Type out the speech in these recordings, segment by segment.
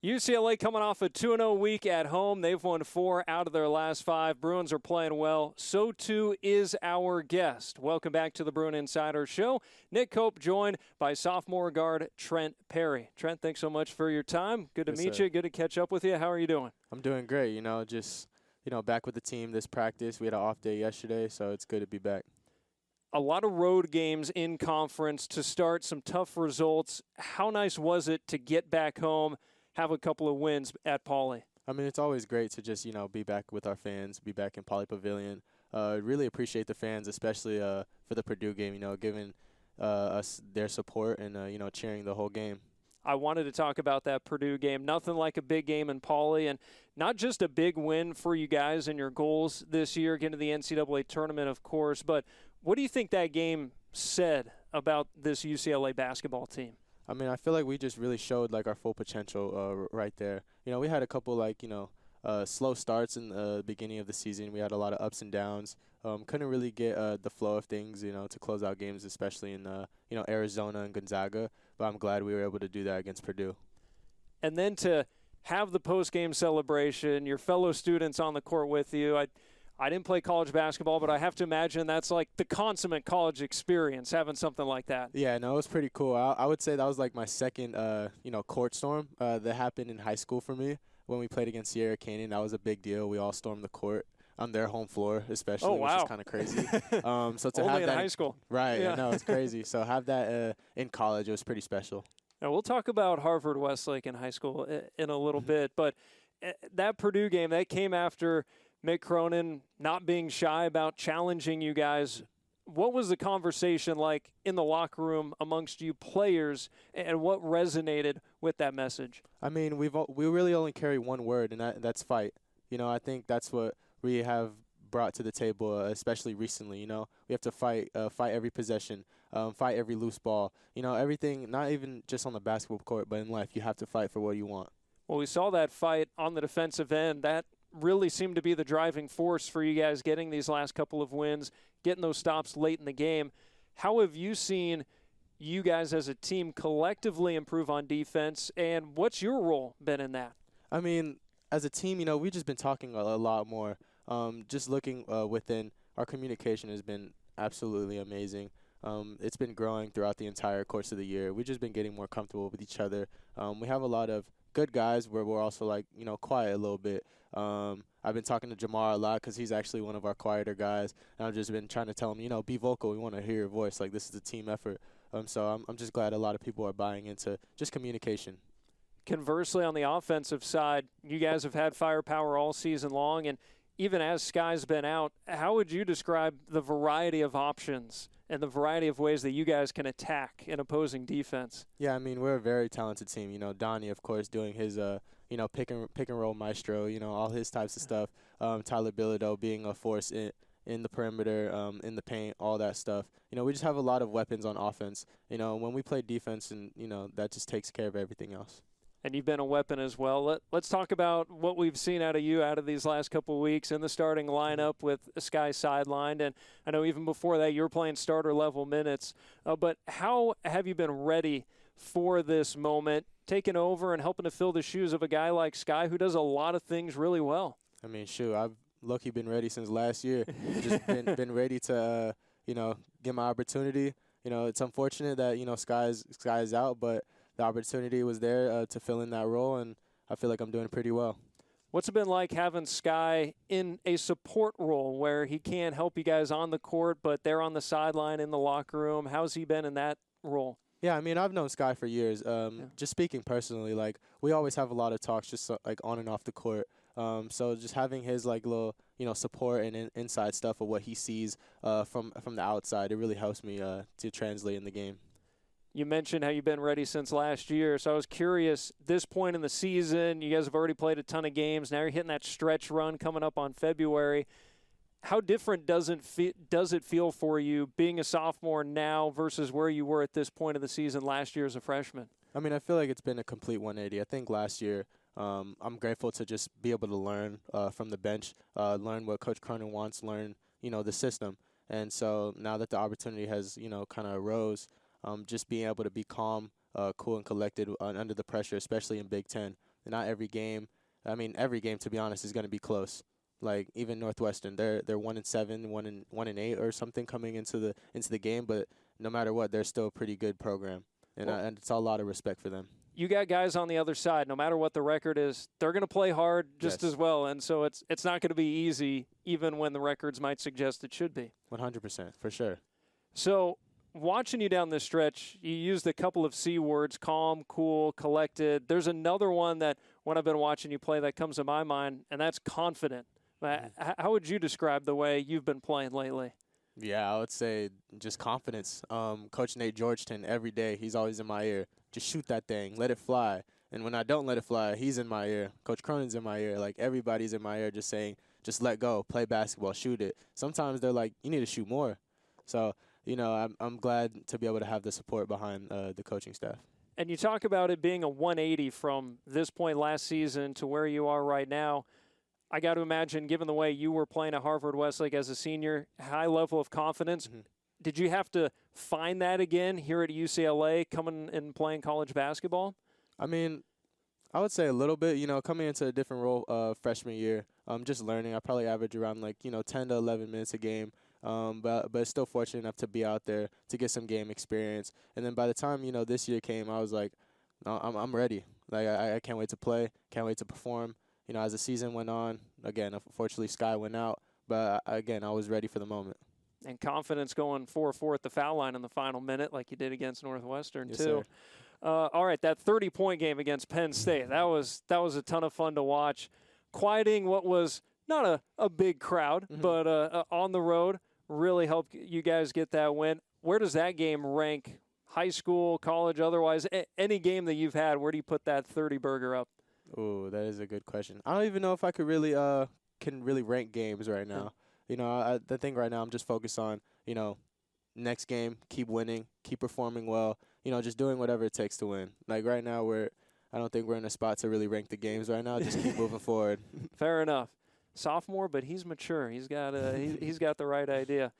UCLA coming off a 2-0 week at home. They've won 4 out of their last 5. Bruins are playing well. So too is our guest. Welcome back to the Bruin Insider Show. Nick Koop joined by sophomore guard Trent Perry. Trent, thanks so much for your time. Good to meet you. Good to catch up with you. How are you doing? I'm doing great. Just back with the team this practice. We had an off day yesterday, so it's good to be back. A lot of road games in conference to start, some tough results. How nice was it to get back home, have a couple of wins at Pauley? I mean, it's always great to just, be back with our fans, be back in Pauley Pavilion. Really appreciate the fans, especially for the Purdue game, giving us their support and, cheering the whole game. I wanted to talk about that Purdue game. Nothing like a big game in Pauley, and not just a big win for you guys and your goals this year, getting to the NCAA tournament, of course, but what do you think that game said about this UCLA basketball team? I mean, I feel like we just really showed, our full potential right there. We had a couple, slow starts in the beginning of the season. We had a lot of ups and downs. Couldn't really get the flow of things, to close out games, especially in, Arizona and Gonzaga. But I'm glad we were able to do that against Purdue. And then to have the post-game celebration, your fellow students on the court with you. I didn't play college basketball, but I have to imagine that's like the consummate college experience, having something like that. Yeah, no, it was pretty cool. I would say that was my second, court storm that happened in high school for me. When we played against Sierra Canyon, that was a big deal. We all stormed the court on their home floor, especially, which is kind of crazy. So to Only have in that high school, right? Yeah. No, it's crazy. So have that in college, it was pretty special. Now we'll talk about Harvard Westlake in high school in a little bit, but that Purdue game that came after Mick Cronin not being shy about challenging you guys. What was the conversation like in the locker room amongst you players, and what resonated with that message? I mean, we really only carry one word, and that's fight. I think that's what we have brought to the table, especially recently. We have to fight every possession, fight every loose ball. Everything, not even just on the basketball court, but in life, you have to fight for what you want. Well, we saw that fight on the defensive end. That really seemed to be the driving force for you guys getting these last couple of wins, getting those stops late in the game. How have you seen you guys as a team collectively improve on defense, and what's your role been in that? I mean, as a team, we've just been talking a lot more. Just looking within, our communication has been absolutely amazing. It's been growing throughout the entire course of the year. We've just been getting more comfortable with each other. We have a lot of good guys where we're also quiet a little bit. I've been talking to Jamar a lot because he's actually one of our quieter guys, and I've just been trying to tell him, be vocal. We want to hear your voice. This is a team effort. So I'm just glad a lot of people are buying into just communication. Conversely, on the offensive side, you guys have had firepower all season long, and even as Sky's been out, how would you describe the variety of options and the variety of ways that you guys can attack an opposing defense? Yeah, I mean, we're a very talented team. Donnie, of course, doing his, pick and roll maestro, all his types of stuff. Tyler Bilodeau being a force in the perimeter, in the paint, all that stuff. We just have a lot of weapons on offense. When we play defense, and, that just takes care of everything else. And you've been a weapon as well. Let's talk about what we've seen out of you out of these last couple of weeks in the starting lineup with Sky sidelined. And I know even before that you were playing starter-level minutes. But how have you been ready for this moment, taking over and helping to fill the shoes of a guy like Sky who does a lot of things really well? I mean, shoot, I've lucky been ready since last year. Just been ready to, get my opportunity. It's unfortunate that, Sky is out, but the opportunity was there to fill in that role, and I feel like I'm doing pretty well. What's it been like having Sky in a support role where he can't help you guys on the court, but they're on the sideline in the locker room? How's he been in that role? Yeah, I mean, I've known Sky for years. Just speaking personally, we always have a lot of talks just on and off the court. So just having his little support and inside stuff of what he sees from the outside, it really helps me to translate in the game. You mentioned how you've been ready since last year, so I was curious, this point in the season, you guys have already played a ton of games. Now you're hitting that stretch run coming up on February. How different does it feel for you being a sophomore now versus where you were at this point of the season last year as a freshman? I mean, I feel like it's been a complete 180. I think last year I'm grateful to just be able to learn from the bench, learn what Coach Cronin wants, learn, the system. And so now that the opportunity has, kind of arose, just being able to be calm, cool and collected under the pressure, especially in Big Ten. not every game. I mean, every game, to be honest, is going to be close. Like even Northwestern, they're 1-7, 1-8 or something coming into the game, but no matter what, they're still a pretty good program, and it's a lot of respect for them. You got guys on the other side. No matter what the record is, they're going to play hard just as well, and so it's not going to be easy, even when the records might suggest it should be. 100%, for sure. So, watching you down this stretch, you used a couple of C words: calm, cool, collected. There's another one that, when I've been watching you play, that comes to my mind, and that's confident. How would you describe the way you've been playing lately? Yeah, I would say just confidence. Coach Nate Georgetown, every day, he's always in my ear. Just shoot that thing. Let it fly. And when I don't let it fly, he's in my ear. Coach Cronin's in my ear. Like, everybody's in my ear just saying, just let go, play basketball, shoot it. Sometimes they're like, you need to shoot more. So, I'm glad to be able to have the support behind the coaching staff. And you talk about it being a 180 from this point last season to where you are right now. I got to imagine, given the way you were playing at Harvard Westlake as a senior, high level of confidence. Mm-hmm. Did you have to find that again here at UCLA, coming and playing college basketball? I mean, I would say a little bit. Coming into a different role freshman year, just learning. I probably average around 10 to 11 minutes a game. But still fortunate enough to be out there to get some game experience. And then by the time this year came, I was like, I'm ready. Like I can't wait to play, can't wait to perform. As the season went on, again, unfortunately, Sky went out. But, again, I was ready for the moment. And confidence going 4-4 at the foul line in the final minute like you did against Northwestern, yes, too. All right, that 30-point game against Penn State, that was a ton of fun to watch. Quieting what was not a big crowd, mm-hmm. but on the road, really helped you guys get that win. Where does that game rank, high school, college, otherwise? Any game that you've had, where do you put that 30-burger up? Oh, that is a good question. I don't even know if I could really can really rank games right now. The thing right now I'm just focused on, next game, keep winning, keep performing well, just doing whatever it takes to win. Like right now I don't think we're in a spot to really rank the games right now. Just keep moving forward. Fair enough. Sophomore, but he's mature. He's got he's got the right idea.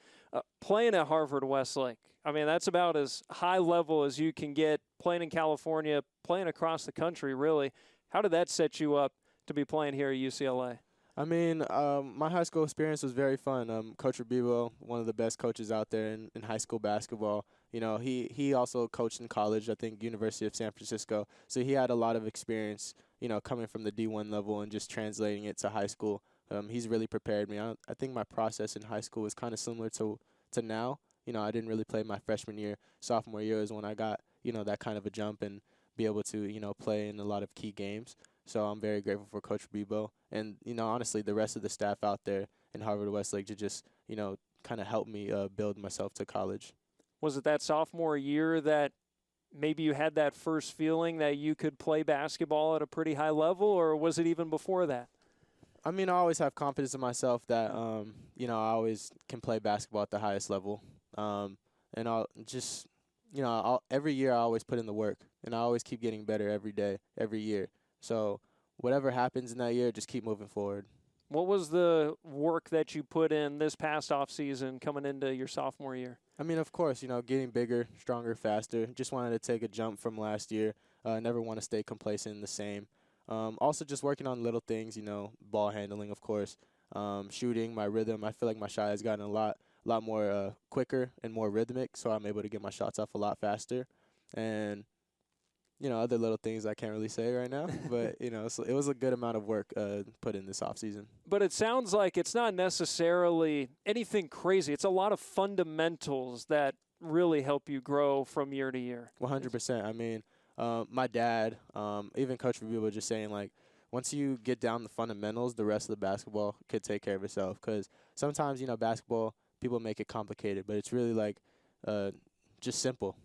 Playing at Harvard Westlake, I mean, that's about as high level as you can get, playing in California, playing across the country, really. How did that set you up to be playing here at UCLA? I mean, my high school experience was very fun. Coach Rabibo, one of the best coaches out there in high school basketball. He also coached in college, I think, University of San Francisco. So he had a lot of experience, coming from the D1 level and just translating it to high school. He's really prepared me. I think my process in high school was kind of similar to now. I didn't really play my freshman year. Sophomore year is when I got, that kind of a jump and be able to, play in a lot of key games. So I'm very grateful for Coach Bebo and, honestly, the rest of the staff out there in Harvard Westlake to just, kind of help me build myself to college. Was it that sophomore year that maybe you had that first feeling that you could play basketball at a pretty high level, or was it even before that? I mean, I always have confidence in myself that, I always can play basketball at the highest level. And I'll just, every year I always put in the work, and I always keep getting better every day, every year. So whatever happens in that year, just keep moving forward. What was the work that you put in this past offseason coming into your sophomore year? I mean, of course, getting bigger, stronger, faster. Just wanted to take a jump from last year. Never want to stay complacent in the same. Also just working on little things, ball handling, of course, shooting, my rhythm. I feel like my shot has gotten a lot more quicker and more rhythmic, so I'm able to get my shots off a lot faster. And, other little things I can't really say right now. But, so it was a good amount of work put in this offseason. But it sounds like it's not necessarily anything crazy. It's a lot of fundamentals that really help you grow from year to year. 100%. I mean, my dad, even Coach Review was just saying, like, once you get down the fundamentals, the rest of the basketball could take care of itself. Because sometimes, basketball, people make it complicated, but it's really, like, just simple.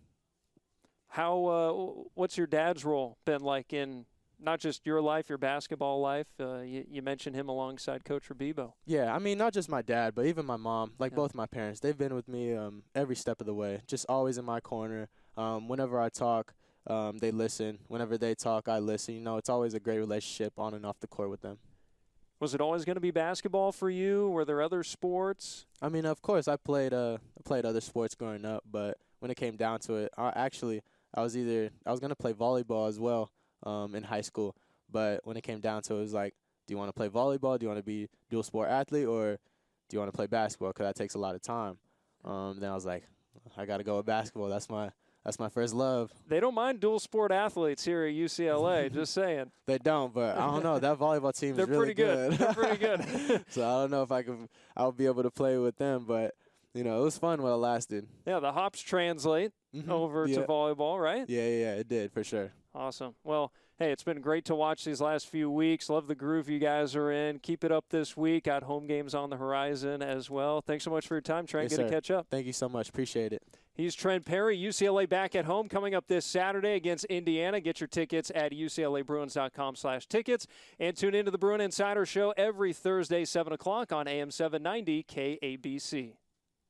What's your dad's role been like in not just your life, your basketball life? You mentioned him alongside Coach Rabibo. Yeah, I mean, not just my dad, but even my mom, both my parents. They've been with me every step of the way, just always in my corner. Whenever I talk, they listen. Whenever they talk, I listen. It's always a great relationship on and off the court with them. Was it always going to be basketball for you? Were there other sports? I mean, of course, I played other sports growing up, but when it came down to it, I was going to play volleyball as well in high school, But when it came down to it, it was like, do you want to play volleyball? Do you want to be dual sport athlete, or do you want to play basketball? Because that takes a lot of time. Then I was like, I got to go with basketball. That's my first love. They don't mind dual sport athletes here at UCLA, just saying. They don't, but I don't know. That volleyball team is really good. They're pretty good. So I don't know if I'll be able to play with them, but it was fun while it lasted. Yeah, the hops translate over to volleyball, right? Yeah, it did for sure. Awesome. Well, hey, it's been great to watch these last few weeks. Love the groove you guys are in. Keep it up this week. Got home games on the horizon as well. Thanks so much for your time, Trent. Yes, Good to sir. catch up. Thank you so much. Appreciate it. He's Trent Perry. UCLA back at home coming up this Saturday against Indiana. Get your tickets at uclabruins.com/tickets. And tune into the Bruin Insider Show every Thursday, 7 o'clock on AM 790 KABC.